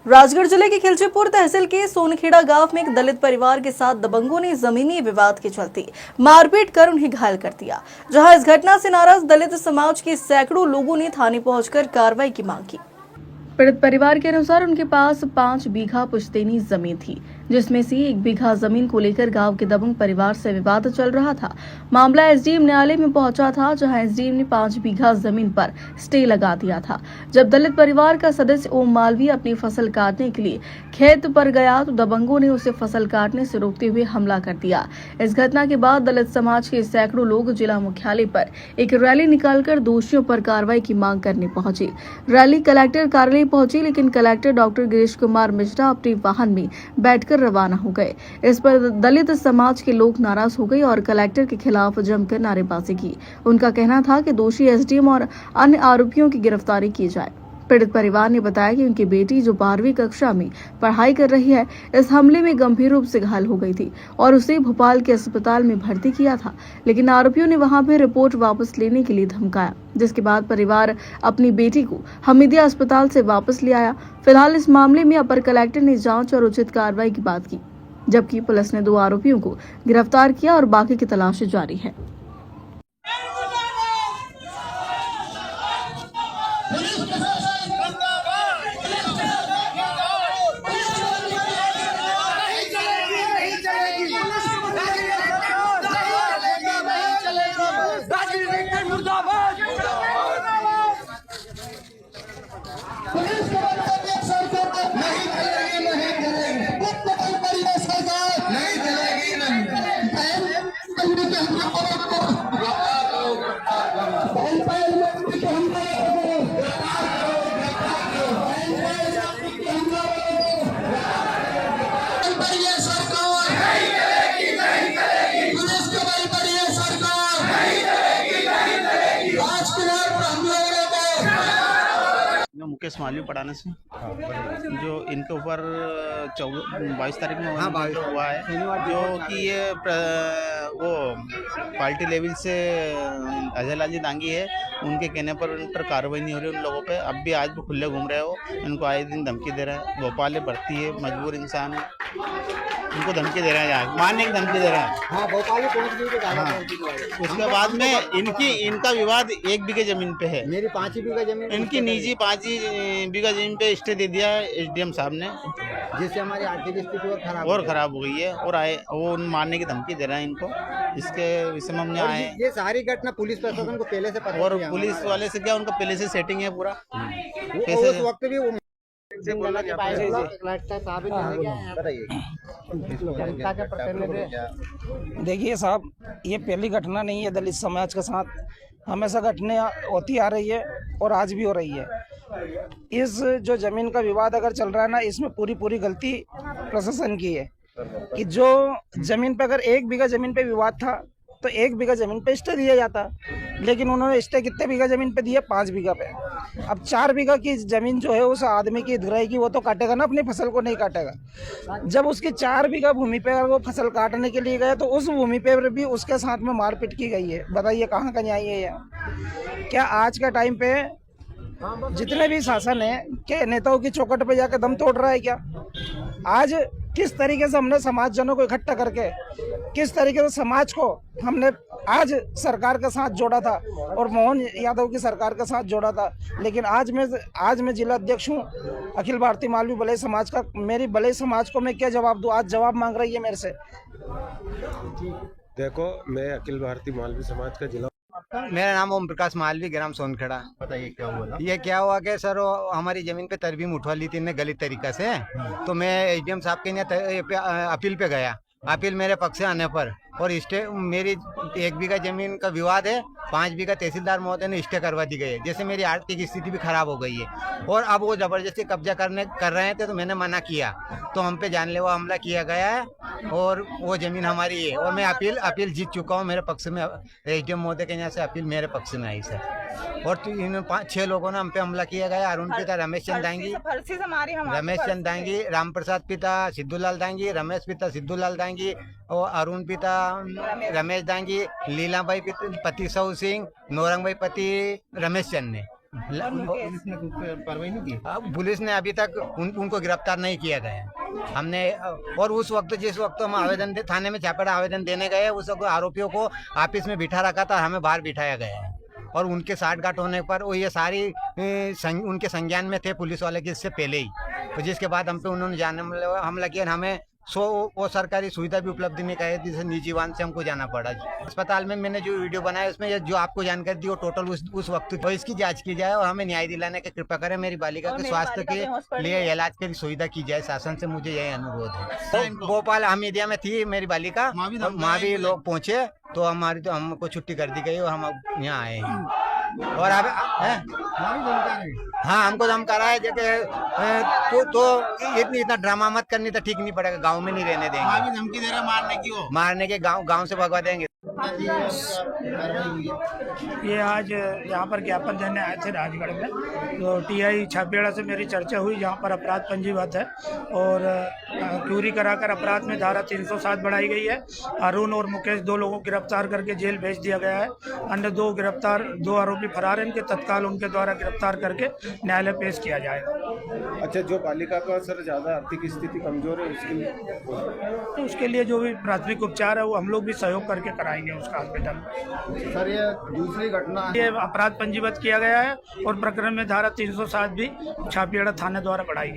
राजगढ़ जिले के खिलचीपुर तहसील के सोनखेड़ा गांव में एक दलित परिवार के साथ दबंगों ने जमीनी विवाद के चलते मारपीट कर उन्हें घायल कर दिया। जहां इस घटना से नाराज दलित समाज के सैकड़ों लोगों ने थाने पहुंचकर कार्रवाई की मांग की। पीड़ित परिवार के अनुसार उनके पास 5 बीघा पुश्तैनी जमीन थी, जिसमें से 1 बीघा जमीन को लेकर गांव के दबंग परिवार से विवाद चल रहा था। मामला एसडीएम न्यायालय में पहुंचा था, जहां एसडीएम ने 5 बीघा जमीन पर स्टे लगा दिया था। जब दलित परिवार का सदस्य ओम मालवीय अपनी फसल काटने के लिए खेत पर गया तो दबंगों ने उसे फसल काटने से रोकते हुए हमला कर दिया। इस घटना के बाद दलित समाज के सैकड़ों लोग जिला मुख्यालय पर एक रैली निकालकर दोषियों पर कार्रवाई की मांग करने पहुंचे। रैली कलेक्टर कार्यालय पहुंची, लेकिन कलेक्टर डॉक्टर गिरीश कुमार मिश्रा अपने वाहन में बैठकर रवाना हो गए। इस पर दलित समाज के लोग नाराज हो गए और कलेक्टर के खिलाफ जमकर नारेबाजी की। उनका कहना था कि दोषी एसडीएम और अन्य आरोपियों की गिरफ्तारी की जाए। पीड़ित परिवार ने बताया कि उनकी बेटी जो 12वीं कक्षा में पढ़ाई कर रही है, इस हमले में गंभीर रूप से घायल हो गई थी और उसे भोपाल के अस्पताल में भर्ती किया था, लेकिन आरोपियों ने वहां पर रिपोर्ट वापस लेने के लिए धमकाया, जिसके बाद परिवार अपनी बेटी को हमीदिया अस्पताल से वापस ले आया। फिलहाल इस मामले में अपर कलेक्टर ने जांच और उचित कार्रवाई की बात की, जबकि पुलिस ने 2 आरोपियों को गिरफ्तार किया और बाकी की तलाश जारी है। मुकेश मालवीय पढ़ाने से जो इनके ऊपर 22 तारीख में हुआ है, जो कि ये वो पार्टी लेवल से अजय लालजी दांगी है, उनके कहने पर उन पर कार्रवाई नहीं हो रही उन लोगों पे। अब भी आज भी खुले घूम रहे हो, इनको आए दिन धमकी दे रहे हैं। भोपाल में भर्ती है, मजबूर इंसान है, इनको धमकी दे रहे हैं, यहाँ मारने की धमकी दे रहे हैं। हाँ, भोपाल में पहुंच गई तो हाँ। उसके बाद में इनका विवाद 1 बीघे जमीन पे है। मेरी 5 बीघा जमीन, इनकी निजी 5 बीघा जमीन पे स्टे दे दिया है एसडीएम साहब ने, जिससे हमारी आर्थिक स्थिति और खराब हो गई है। और वो मारने की धमकी दे रहे हैं इनको। इसके विषय में हमने आए। ये सारी घटना पुलिस प्रशासन को पहले से पता, और पुलिस वाले से क्या, उनका पहले से सेटिंग है पूरा। उस वक्त भी वो देखिए साहब, ये पहली घटना नहीं है दलित समाज के साथ, हमेशा घटना होती आ रही है और आज भी हो रही है। इस जो जमीन का विवाद अगर चल रहा है ना, इसमें पूरी गलती प्रशासन की है कि जो जमीन पे अगर 1 बीघा जमीन पे विवाद था तो 1 बीघा जमीन पे स्टे दिया जाता, लेकिन उन्होंने स्टे कितने बीघा जमीन पे दिया? 5 बीघा पे। अब 4 बीघा की जमीन जो है उस आदमी की धुराई की, वो तो काटेगा ना, अपनी फसल को नहीं काटेगा। जब उसकी 4 बीघा भूमि पे वो फसल काटने के लिए गए तो उस भूमि पे भी उसके साथ में मारपीट की गई है। बताइए कहाँ का न्याय है यह? क्या आज के टाइम पे जितने भी शासन है, क्या नेताओं की चौखट पे जाकर दम तोड़ रहा है क्या? आज किस तरीके से हमने समाजजनों को इकट्ठा करके, किस तरीके से समाज को हमने आज सरकार के साथ जोड़ा था और मोहन यादव की सरकार के साथ जोड़ा था, लेकिन आज मैं जिला अध्यक्ष हूँ अखिल भारतीय मालवीय बलई समाज का। मेरी बलई समाज को मैं क्या जवाब दूँ? आज जवाब मांग रही है मेरे से। देखो, मैं अखिल भारतीय मालवीय समाज का जिला। मेरा नाम ओम प्रकाश मालवीय, ग्राम सोनखेड़ा। बताइए क्या हुआ? ये क्या हुआ कि सर, हमारी जमीन पे तरमीम उठवा ली थी इन्हें गलत तरीका से। तो मैं एसडीएम साहब के यहाँ अपील पे गया। अपील मेरे पक्ष से आने पर और स्टे, मेरी 1 बीघा जमीन का विवाद है, 5 बीघा तहसीलदार महोदय ने स्टे करवा दी गई है, जैसे मेरी आर्थिक स्थिति भी खराब हो गई है। और अब वो जबरदस्ती कब्जा कर रहे थे, तो मैंने मना किया, तो हम पे जानलेवा हमला किया गया है और वो जमीन हमारी है। और मैं अपील जीत चुका हूँ। मेरे पक्ष में एसडीएम महोदय के यहाँ से अपील मेरे पक्ष में आई सर। और तो इन 5-6 लोगों ने हम पे हमला किया गया। अरुण पिता रमेश चंद दांगी, राम प्रसाद पिता सिद्धूलाल दांगी, रमेश पिता सिद्धूलाल दांगी और अरुण पिता रमेश दांगी, लीलाबाई पति सऊ सिंह, नौरंग भाई पति रमेश चंद ने पुलिस ने कुछ कार्रवाई नहीं की। अब पुलिस ने अभी तक उनको गिरफ्तार नहीं किया गया। हमने और उस वक्त जिस वक्त हम थाने में छापेड़ा आवेदन देने गए, उस वक्त आरोपियों को ऑफिस में बिठा रखा था, हमें बाहर बिठाया गया है। और उनके साठगांठ होने पर वो ये सारी उनके संज्ञान में थे पुलिस वाले के इससे पहले ही। तो जिसके बाद हम पे उन्होंने जाने में हमला किया, हमें वो सरकारी सुविधा भी उपलब्ध नहीं कराई, जिससे निजी वाहन से हमको जाना पड़ा। अस्पताल में मैंने जो वीडियो बनाया उसमें जो आपको जानकारी दी वो टोटल उस वक्त तो इसकी जांच की जाए और हमें न्याय दिलाने की कृपा करें। मेरी बालिका के स्वास्थ्य के लिए इलाज की सुविधा की जाए, शासन से मुझे यही अनुरोध है। भोपाल हमीदिया में थी मेरी बालिका, वहाँ भी लोग पहुँचे तो हमको छुट्टी कर दी गई और हम यहाँ आए हैं। और अब हाँ, हमको धमका रहा है तो इतना ड्रामा मत करनी तो ठीक नहीं पड़ेगा, गांव में नहीं रहने देंगे। धमकी दे रहा मारने की हो, मारने के गांव से भगवा देंगे। ये आज यहाँ पर ज्ञापन देने आए थे राजगढ़ में, तो टीआई छापेड़ा से मेरी चर्चा हुई, जहाँ पर अपराध पंजीबद्ध है और क्यूरी कराकर अपराध में धारा 307 बढ़ाई गई है। अरुण और मुकेश 2 लोगों को गिरफ्तार करके जेल भेज दिया गया है। अन्य 2 आरोपी फरार हैं, इनके तत्काल उनके द्वारा गिरफ्तार करके न्यायालय पेश किया जाएगा। अच्छा, जो बालिका का सर ज्यादा आर्थिक स्थिति कमजोर है तो उसके लिए जो भी प्राथमिक उपचार है वो हम लोग भी सहयोग करके कराएंगे उसका हॉस्पिटल में। सर, ये दूसरी घटना ये अपराध पंजीबद्ध किया गया है और प्रकरण में धारा 307 भी छापेड़ा थाने द्वारा बढ़ाई गई।